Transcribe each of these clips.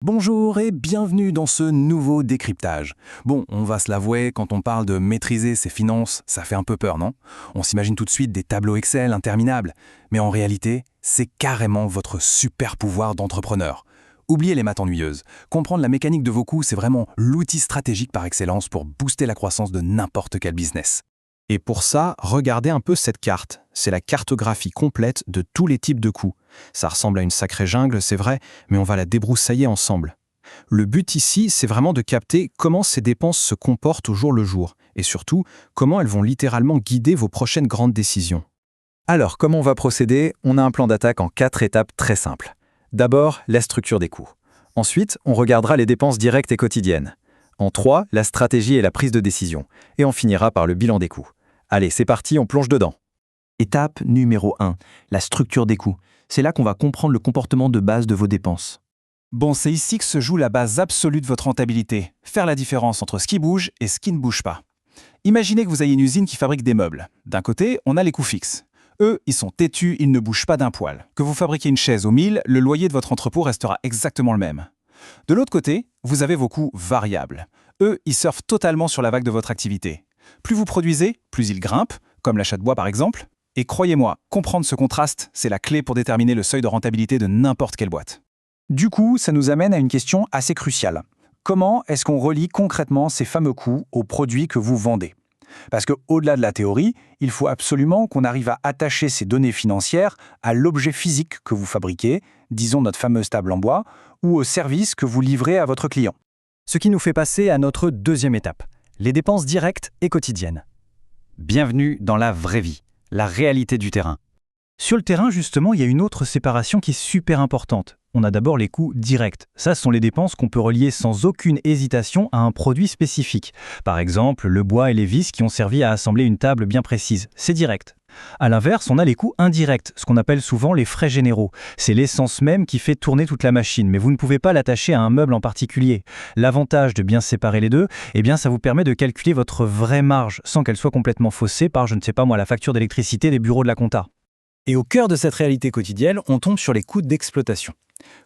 Bonjour et bienvenue dans ce nouveau décryptage. Bon, on va se l'avouer, quand on parle de maîtriser ses finances, ça fait un peu peur, non? On s'imagine tout de suite des tableaux Excel interminables. Mais en réalité, c'est carrément votre super pouvoir d'entrepreneur. Oubliez les maths ennuyeuses. Comprendre la mécanique de vos coûts, c'est vraiment l'outil stratégique par excellence pour booster la croissance de n'importe quel business. Et pour ça, regardez un peu cette carte. C'est la cartographie complète de tous les types de coûts. Ça ressemble à une sacrée jungle, c'est vrai, mais on va la débroussailler ensemble. Le but ici, c'est vraiment de capter comment ces dépenses se comportent au jour le jour, et surtout, comment elles vont littéralement guider vos prochaines grandes décisions. Alors, comment on va procéder? On a un plan d'attaque en 4 étapes très simples. D'abord, la structure des coûts. Ensuite, on regardera les dépenses directes et quotidiennes. En 3, la stratégie et la prise de décision. Et on finira par le bilan des coûts. Allez, c'est parti, on plonge dedans. Étape numéro 1, la structure des coûts. C'est là qu'on va comprendre le comportement de base de vos dépenses. Bon, c'est ici que se joue la base absolue de votre rentabilité. Faire la différence entre ce qui bouge et ce qui ne bouge pas. Imaginez que vous ayez une usine qui fabrique des meubles. D'un côté, on a les coûts fixes. Eux, ils sont têtus, ils ne bougent pas d'un poil. Que vous fabriquiez une chaise au 1000, le loyer de votre entrepôt restera exactement le même. De l'autre côté, vous avez vos coûts variables. Eux, ils surfent totalement sur la vague de votre activité. Plus vous produisez, plus ils grimpent, comme l'achat de bois par exemple. Et croyez-moi, comprendre ce contraste, c'est la clé pour déterminer le seuil de rentabilité de n'importe quelle boîte. Du coup, ça nous amène à une question assez cruciale. Comment est-ce qu'on relie concrètement ces fameux coûts aux produits que vous vendez? Parce qu'au-delà de la théorie, il faut absolument qu'on arrive à attacher ces données financières à l'objet physique que vous fabriquez, disons notre fameuse table en bois, ou au service que vous livrez à votre client. Ce qui nous fait passer à notre deuxième étape, les dépenses directes et quotidiennes. Bienvenue dans la vraie vie, la réalité du terrain. Sur le terrain, justement, il y a une autre séparation qui est super importante. On a d'abord les coûts directs. Ça, ce sont les dépenses qu'on peut relier sans aucune hésitation à un produit spécifique. Par exemple, le bois et les vis qui ont servi à assembler une table bien précise. C'est direct. À l'inverse, on a les coûts indirects, ce qu'on appelle souvent les frais généraux. C'est l'essence même qui fait tourner toute la machine, mais vous ne pouvez pas l'attacher à un meuble en particulier. L'avantage de bien séparer les deux, ça vous permet de calculer votre vraie marge sans qu'elle soit complètement faussée par, la facture d'électricité des bureaux de la compta. Et au cœur de cette réalité quotidienne, on tombe sur les coûts d'exploitation.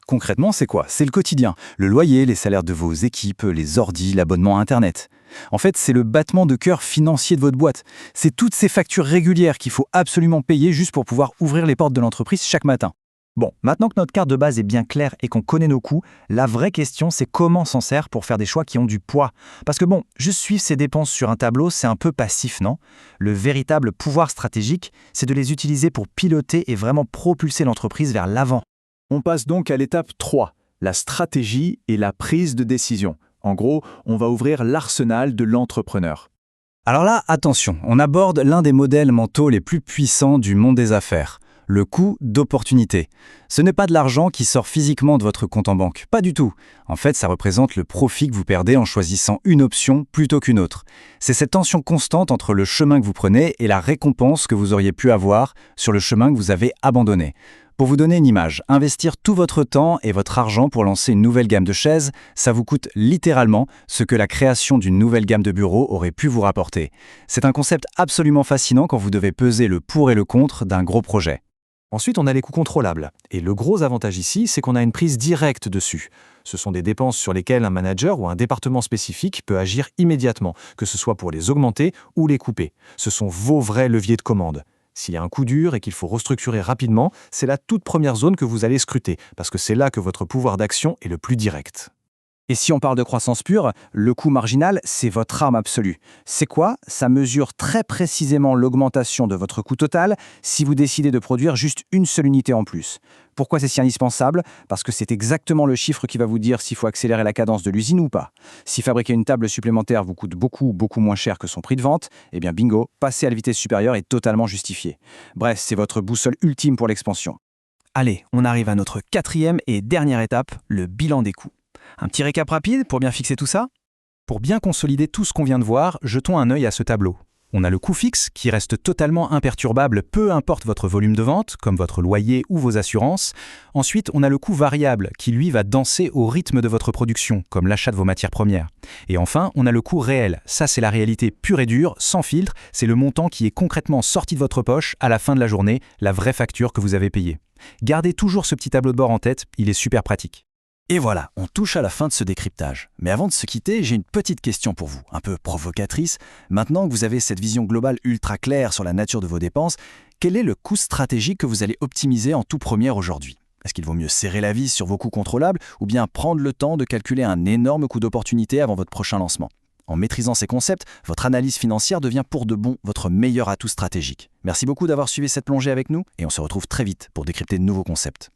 Concrètement, c'est quoi? C'est le quotidien. Le loyer, les salaires de vos équipes, les ordis, l'abonnement à Internet. En fait, c'est le battement de cœur financier de votre boîte. C'est toutes ces factures régulières qu'il faut absolument payer juste pour pouvoir ouvrir les portes de l'entreprise chaque matin. Bon, maintenant que notre carte de base est bien claire et qu'on connaît nos coûts, la vraie question c'est comment s'en sert pour faire des choix qui ont du poids. Parce que juste suivre ces dépenses sur un tableau, c'est un peu passif, non? Le véritable pouvoir stratégique, c'est de les utiliser pour piloter et vraiment propulser l'entreprise vers l'avant. On passe donc à l'étape 3, la stratégie et la prise de décision. En gros, on va ouvrir l'arsenal de l'entrepreneur. Alors là, attention, on aborde l'un des modèles mentaux les plus puissants du monde des affaires. Le coût d'opportunité. Ce n'est pas de l'argent qui sort physiquement de votre compte en banque, pas du tout. En fait, ça représente le profit que vous perdez en choisissant une option plutôt qu'une autre. C'est cette tension constante entre le chemin que vous prenez et la récompense que vous auriez pu avoir sur le chemin que vous avez abandonné. Pour vous donner une image, investir tout votre temps et votre argent pour lancer une nouvelle gamme de chaises, ça vous coûte littéralement ce que la création d'une nouvelle gamme de bureaux aurait pu vous rapporter. C'est un concept absolument fascinant quand vous devez peser le pour et le contre d'un gros projet. Ensuite, on a les coûts contrôlables. Et le gros avantage ici, c'est qu'on a une prise directe dessus. Ce sont des dépenses sur lesquelles un manager ou un département spécifique peut agir immédiatement, que ce soit pour les augmenter ou les couper. Ce sont vos vrais leviers de commande. S'il y a un coup dur et qu'il faut restructurer rapidement, c'est la toute première zone que vous allez scruter, parce que c'est là que votre pouvoir d'action est le plus direct. Et si on parle de croissance pure, le coût marginal, c'est votre arme absolue. C'est quoi? Ça mesure très précisément l'augmentation de votre coût total si vous décidez de produire juste une seule unité en plus. Pourquoi c'est si indispensable? Parce que c'est exactement le chiffre qui va vous dire s'il faut accélérer la cadence de l'usine ou pas. Si fabriquer une table supplémentaire vous coûte beaucoup moins cher que son prix de vente, bingo, passer à la vitesse supérieure est totalement justifié. Bref, c'est votre boussole ultime pour l'expansion. Allez, on arrive à notre quatrième et dernière étape, le bilan des coûts. Un petit récap rapide pour bien fixer tout ça? Pour bien consolider tout ce qu'on vient de voir, jetons un œil à ce tableau. On a le coût fixe qui reste totalement imperturbable, peu importe votre volume de vente, comme votre loyer ou vos assurances. Ensuite, on a le coût variable qui, lui, va danser au rythme de votre production, comme l'achat de vos matières premières. Et enfin, on a le coût réel. Ça, c'est la réalité pure et dure, sans filtre. C'est le montant qui est concrètement sorti de votre poche à la fin de la journée, la vraie facture que vous avez payée. Gardez toujours ce petit tableau de bord en tête, il est super pratique. Et voilà, on touche à la fin de ce décryptage. Mais avant de se quitter, j'ai une petite question pour vous, un peu provocatrice. Maintenant que vous avez cette vision globale ultra claire sur la nature de vos dépenses, quel est le coût stratégique que vous allez optimiser en tout premier aujourd'hui ? Est-ce qu'il vaut mieux serrer la vis sur vos coûts contrôlables ou bien prendre le temps de calculer un énorme coût d'opportunité avant votre prochain lancement ? En maîtrisant ces concepts, votre analyse financière devient pour de bon votre meilleur atout stratégique. Merci beaucoup d'avoir suivi cette plongée avec nous et on se retrouve très vite pour décrypter de nouveaux concepts.